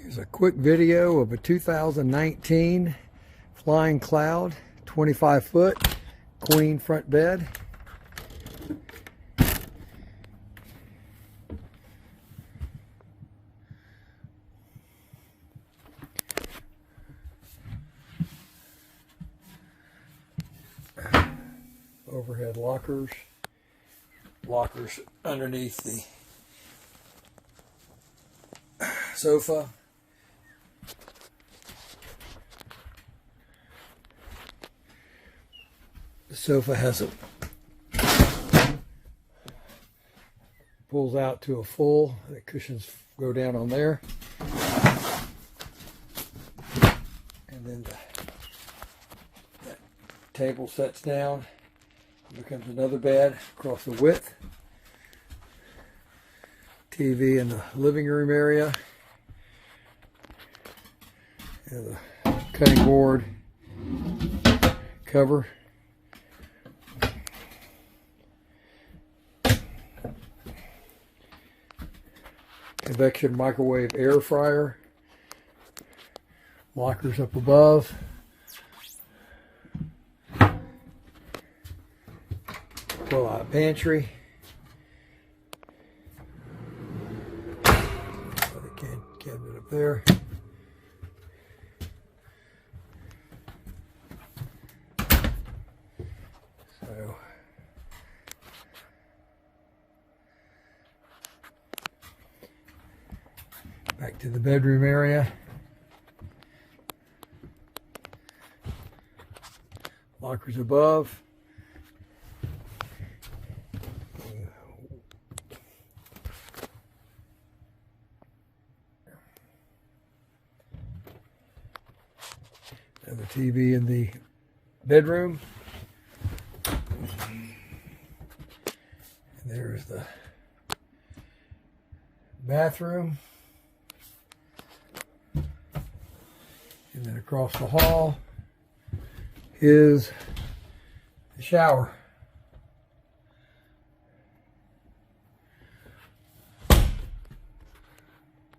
Here's a quick video of a 2019 Flying Cloud 25-foot queen front bed. Overhead lockers underneath the sofa. The sofa has a pulls out to a full. The cushions go down on there, and then that table sets down. Becomes another bed across the width. TV in the living room area. And the cutting board cover. Convection microwave air fryer. Lockers up above. Pull-out pantry. Cabinet up there. So back to the bedroom area. Lockers above. And the TV in the bedroom. And there's the bathroom. And then across the hall is the shower.